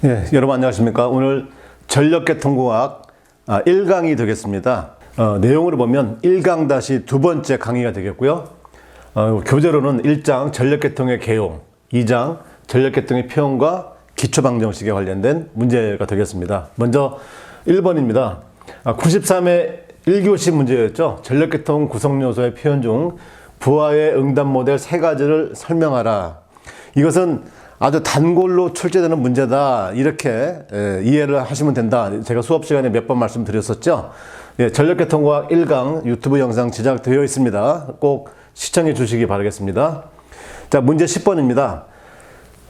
예, 여러분 안녕하십니까. 오늘 전력계통공학 1강이 되겠습니다. 내용으로 보면 1강 다시 두 번째 강의가 되겠고요. 교재로는 1장 전력계통의 개요, 2장 전력계통의 표현과 기초방정식에 관련된 문제가 되겠습니다. 먼저 1번입니다. 93회 1교시 문제였죠. 전력계통 구성요소의 표현 중 부하의 응답 모델 3가지를 설명하라. 이것은 아주 단골로 출제되는 문제다, 이렇게 이해를 하시면 된다. 제가 수업 시간에 몇 번 말씀드렸었죠. 예, 전력계통공학 1강 유튜브 영상 제작되어 있습니다. 꼭 시청해 주시기 바라겠습니다. 자, 문제 10번입니다.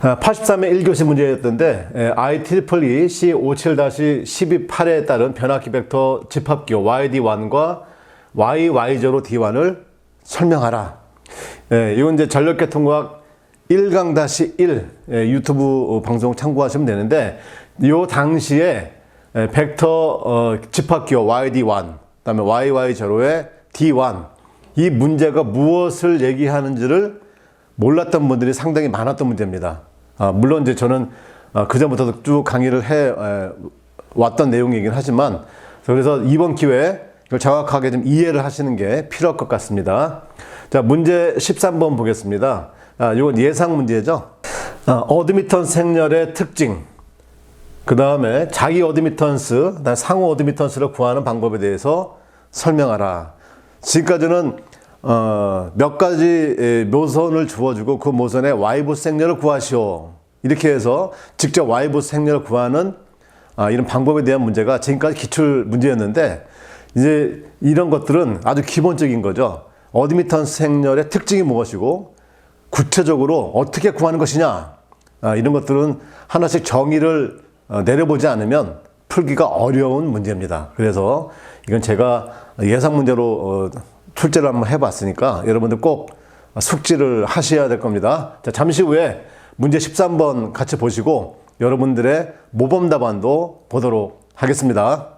83회 1교시 문제였던데 IEEE C57-128에 따른 변압기 벡터 집합기호 YD1과 YY제로 D1을 설명하라. 예, 이건 이제 전력계통공학 1강-1 유튜브 방송 참고하시면 되는데, 요 당시에 벡터 집합기호 YD1, 그다음에 YY0의 D1, 이 문제가 무엇을 얘기하는지를 몰랐던 분들이 상당히 많았던 문제입니다. 물론 이제 저는 그 전부터 쭉 강의를 해 왔던 내용이긴 하지만, 그래서 이번 기회에 이걸 정확하게 좀 이해를 하시는 게 필요할 것 같습니다. 자, 문제 13번 보겠습니다. 이건 예상 문제죠. 어드미턴스 행렬의 특징, 그 다음에 자기 어드미턴스, 그다음에 상호 어드미턴스를 구하는 방법에 대해서 설명하라. 지금까지는 몇 가지 모선을 주어주고 그 모선의 Y부스 행렬을 구하시오, 이렇게 해서 직접 Y부스 행렬을 구하는 이런 방법에 대한 문제가 지금까지 기출 문제였는데, 이제 이런 것들은 아주 기본적인 거죠. 어드미턴스 행렬의 특징이 무엇이고 구체적으로 어떻게 구하는 것이냐, 이런 것들은 하나씩 정의를 내려보지 않으면 풀기가 어려운 문제입니다. 그래서 이건 제가 예상 문제로 출제를 한번 해봤으니까 여러분들 꼭 숙지를 하셔야 될 겁니다. 자, 잠시 후에 문제 13번 같이 보시고 여러분들의 모범 답안도 보도록 하겠습니다.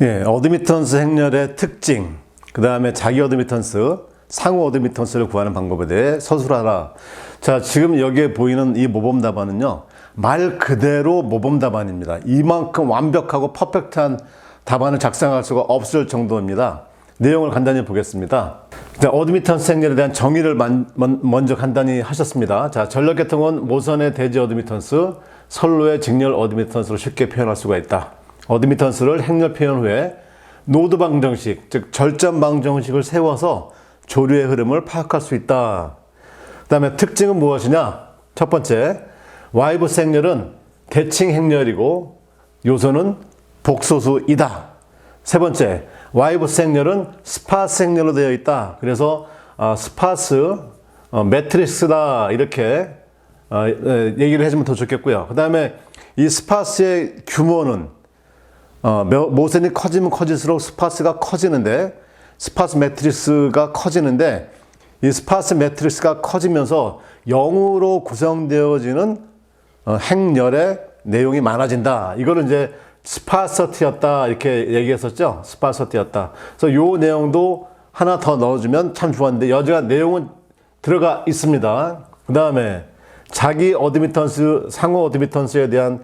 예, 어드미턴스 행렬의 특징, 그 다음에 자기 어드미턴스, 상호 어드미턴스를 구하는 방법에 대해 서술하라. 자, 지금 여기에 보이는 이 모범 답안은요, 말 그대로 모범 답안입니다. 이만큼 완벽하고 퍼펙트한 답안을 작성할 수가 없을 정도입니다. 내용을 간단히 보겠습니다. 자, 어드미턴스 행렬에 대한 정의를 먼저 간단히 하셨습니다. 자, 전력계통은 모선의 대지 어드미턴스, 선로의 직렬 어드미턴스로 쉽게 표현할 수가 있다. 어드미턴스를 행렬 표현 후에 노드 방정식, 즉 절전 방정식을 세워서 조류의 흐름을 파악할 수 있다. 그 다음에 특징은 무엇이냐? 첫 번째, Y부스 행렬은 대칭 행렬이고 요소는 복소수이다. 세 번째, Y부스 행렬은 스파스 행렬로 되어 있다. 그래서 스파스 매트릭스다, 이렇게 얘기를 해주면 더 좋겠고요. 그 다음에 이 스파스의 규모는 모선이 커지면 커질수록 스파스가 커지는데, 스파스 매트릭스가 커지는데, 이 스파스 매트릭스가 커지면서 0으로 구성되어지는 행렬의 내용이 많아진다. 이거를 이제 스파서티였다, 이렇게 얘기했었죠. 스파서티였다. 그래서 요 내용도 하나 더 넣어주면 참 좋았는데, 여지가 내용은 들어가 있습니다. 그 다음에 자기 어드미턴스, 상호 어드미턴스에 대한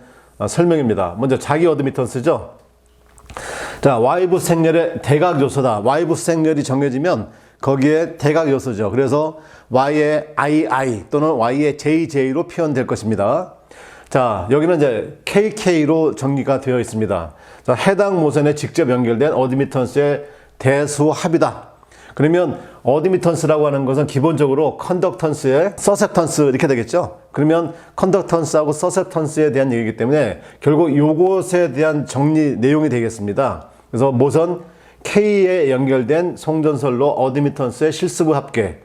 설명입니다. 먼저 자기 어드미턴스죠. 자, Y부스 행렬의 대각 요소다. Y부스 행렬이 정해지면 거기에 대각 요소죠. 그래서 Y의 II 또는 Y의 JJ로 표현될 것입니다. 자, 여기는 이제 KK로 정리가 되어 있습니다. 자, 해당 모선에 직접 연결된 어드미턴스의 대수합이다. 그러면 어드미턴스라고 하는 것은 기본적으로 컨덕턴스의 서셉턴스, 이렇게 되겠죠. 그러면 컨덕턴스하고 서셉턴스에 대한 얘기이기 때문에 결국 요것에 대한 정리 내용이 되겠습니다. 그래서 모선 K에 연결된 송전선로 어드미턴스의 실수부 합계,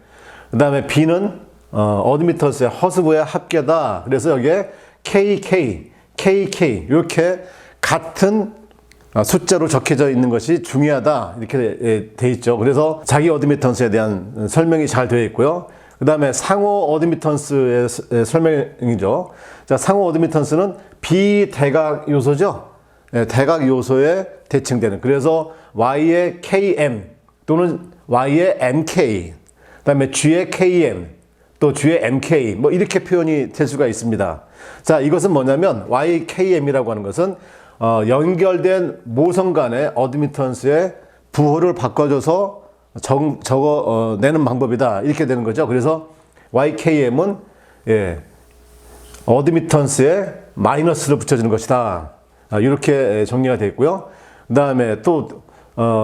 그 다음에 B는 어드미턴스의 허수부의 합계다. 그래서 여기에 KK, KK 이렇게 같은 숫자로 적혀져 있는 것이 중요하다, 이렇게 돼 있죠. 그래서 자기 어드미턴스에 대한 설명이 잘 되어 있고요. 그 다음에 상호 어드미턴스의 설명이죠. 자, 상호 어드미턴스는 비대각 요소죠. 대각 요소에 대칭되는, 그래서 Y의 KM 또는 Y의 MK, 그다음에 G의 KM, 또 G의 MK, 뭐 이렇게 표현이 될 수가 있습니다. 자, 이것은 뭐냐면 YKM이라고 하는 것은 연결된 모선 간의 어드미턴스의 부호를 바꿔줘서 적어내는 방법이다. 이렇게 되는 거죠. 그래서 YKM은 어드미턴스에 마이너스를 붙여주는 것이다. 이렇게 정리가 되어 있고요. 그 다음에 또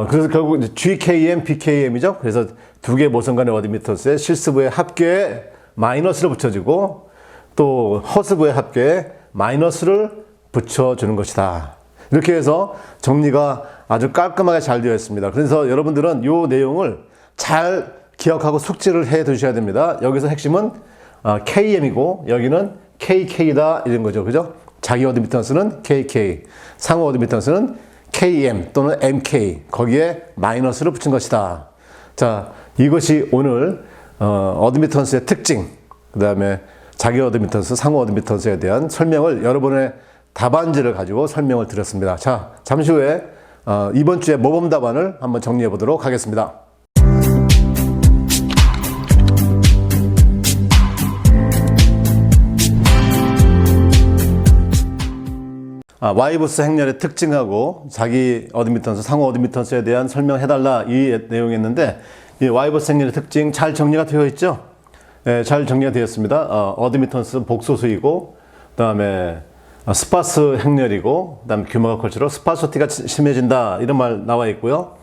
그래서 결국 GKM, BKM이죠. 그래서 두 개의 모선 간의 어드미턴스의 실스부의 합계에 마이너스를 붙여주고 또 허스부의 합계에 마이너스를 붙여주는 것이다. 이렇게 해서 정리가 아주 깔끔하게 잘 되어 있습니다. 그래서 여러분들은 이 내용을 잘 기억하고 숙지를 해 두셔야 됩니다. 여기서 핵심은 KM이고 여기는 KK다 이런 거죠. 그죠? 자기 어드미턴스는 KK, 상호 어드미턴스는 KM 또는 MK, 거기에 마이너스를 붙인 것이다. 자, 이것이 오늘 어드미턴스의 특징, 그 다음에 자기 어드미턴스, 상호 어드미턴스에 대한 설명을 여러분의 답안지를 가지고 설명을 드렸습니다. 자, 잠시 후에 이번 주에 모범 답안을 한번 정리해 보도록 하겠습니다. 와이브스 행렬의 특징하고 자기 어드미턴스, 상호 어드미턴스에 대한 설명해달라 이 내용이었는데 이 와이브스 행렬의 특징 잘 정리가 되어 있죠? 네, 잘 정리가 되었습니다. 어드미턴스 복소수이고 그 다음에 스파스 행렬이고 그 다음에 규모가 커질수록 스파소티가 심해진다 이런 말 나와 있고요.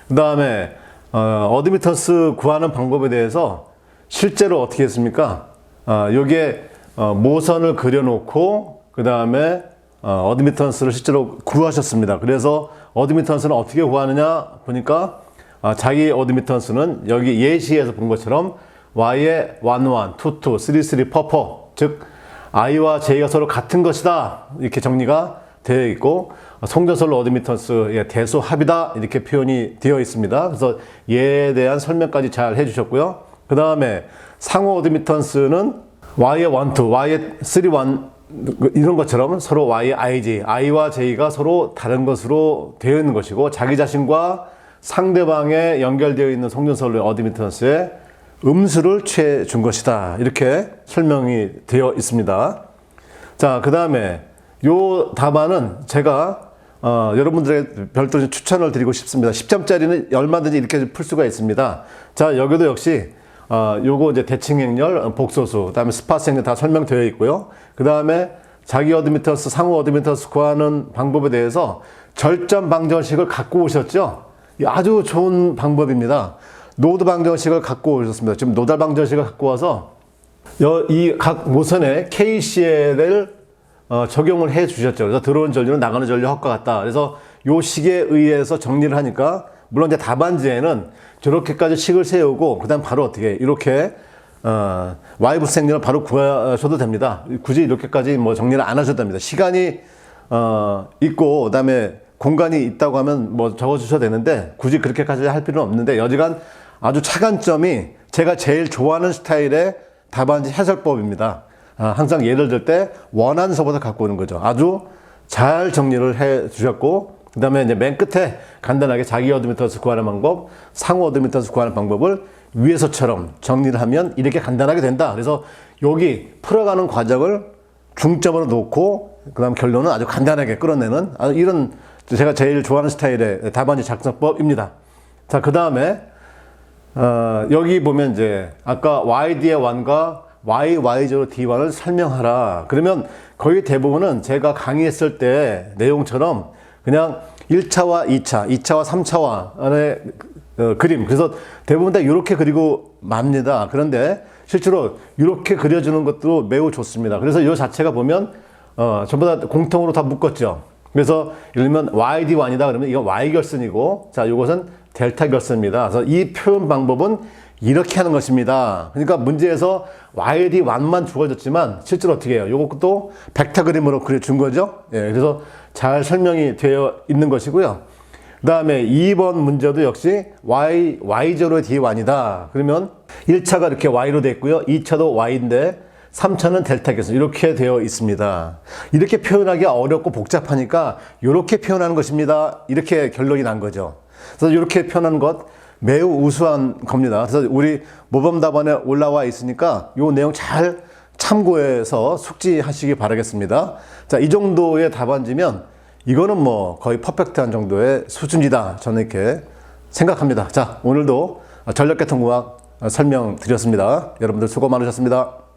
그 다음에 어드미턴스 구하는 방법에 대해서 실제로 어떻게 했습니까? 요게 모선을 그려놓고 그 다음에 어드미턴스를 실제로 구하셨습니다. 그래서 어드미턴스는 어떻게 구하느냐 보니까 자기 어드미턴스는 여기 예시에서 본 것처럼 Y의 1, 1, 2, 2, 3, 3, 4, 4 즉 I와 J가 서로 같은 것이다 이렇게 정리가 되어 있고 성전설로 어드미턴스의 대소합이다 이렇게 표현이 되어 있습니다. 그래서 얘에 대한 설명까지 잘 해주셨고요. 그 다음에 상호 어드미턴스는 Y의 1, 2, Y의 3, 1 이런 것처럼 서로 Y의 IJ, I와 J가 서로 다른 것으로 되어 있는 것이고 자기 자신과 상대방에 연결되어 있는 성전설로 어드미턴스의 음수를 취해준 것이다. 이렇게 설명이 되어 있습니다. 자, 그 다음에 요 답안은 제가 여러분들에게 별도로 추천을 드리고 싶습니다. 10점짜리는 얼마든지 이렇게 풀 수가 있습니다. 자, 여기도 역시 요거 이제 대칭 행렬, 복소수, 그 다음에 스파스 행렬 다 설명되어 있고요. 그 다음에 자기 어드미턴스, 상호 어드미턴스 구하는 방법에 대해서 절점 방정식을 갖고 오셨죠? 아주 좋은 방법입니다. 노드 방정식을 갖고 오셨습니다. 지금 노달 방정식을 갖고 와서 이 각 모선에 KCL을 적용을 해 주셨죠. 그래서 들어오는 전류는 나가는 전류 합과 같다. 그래서 요 식에 의해서 정리를 하니까 물론 이제 답안지에는 저렇게까지 식을 세우고 그다음 바로 어떻게 이렇게 와이브스 행렬을 바로 구하셔도 됩니다. 굳이 이렇게까지 뭐 정리를 안 하셔도 됩니다. 시간이 있고 그다음에 공간이 있다고 하면 뭐 적어주셔도 되는데 굳이 그렇게까지 할 필요는 없는데 여지간 아주 차관점이 제가 제일 좋아하는 스타일의 답안지 해설법입니다. 항상 예를 들 때 원안서부터 갖고 오는 거죠. 아주 잘 정리를 해 주셨고 그 다음에 이제 맨 끝에 간단하게 자기 어드미턴스 구하는 방법, 상호 어드미턴스 구하는 방법을 위에서처럼 정리를 하면 이렇게 간단하게 된다. 그래서 여기 풀어가는 과정을 중점으로 놓고 그 다음 결론은 아주 간단하게 끌어내는 이런 제가 제일 좋아하는 스타일의 답안지 작성법입니다. 자, 그 다음에 여기 보면 이제 아까 YD의 1과 YY제로 D1을 설명하라. 그러면 거의 대부분은 제가 강의했을 때 내용처럼 그냥 1차와 2차, 2차와 3차와의 그림. 그래서 대부분 다 이렇게 그리고 맙니다. 그런데 실제로 이렇게 그려주는 것도 매우 좋습니다. 그래서 이 자체가 보면 전부 다 공통으로 다 묶었죠. 그래서 예를 들면 YD1이다 그러면 이건 Y 결선이고 자, 이것은 델타 결선입니다. 그래서 이 표현 방법은 이렇게 하는 것입니다. 그러니까 문제에서 YD1만 주어졌지만 실제로 어떻게 해요? 이것도 벡터 그림으로 그려준 거죠. 예, 그래서 잘 설명이 되어 있는 것이고요. 그 다음에 2번 문제도 역시 Y제로의 D1이다. 그러면 1차가 이렇게 Y로 됐고요. 2차도 Y인데 3차는 델타 결선 이렇게 되어 있습니다. 이렇게 표현하기 어렵고 복잡하니까 이렇게 표현하는 것입니다. 이렇게 결론이 난 거죠. 그래서 이렇게 표현하는 것 매우 우수한 겁니다. 그래서 우리 모범 답안에 올라와 있으니까 이 내용 잘 참고해서 숙지하시기 바라겠습니다. 자, 이 정도의 답안지면 이거는 뭐 거의 퍼펙트한 정도의 수준이다. 저는 이렇게 생각합니다. 자, 오늘도 전력계통공학 설명드렸습니다. 여러분들 수고 많으셨습니다.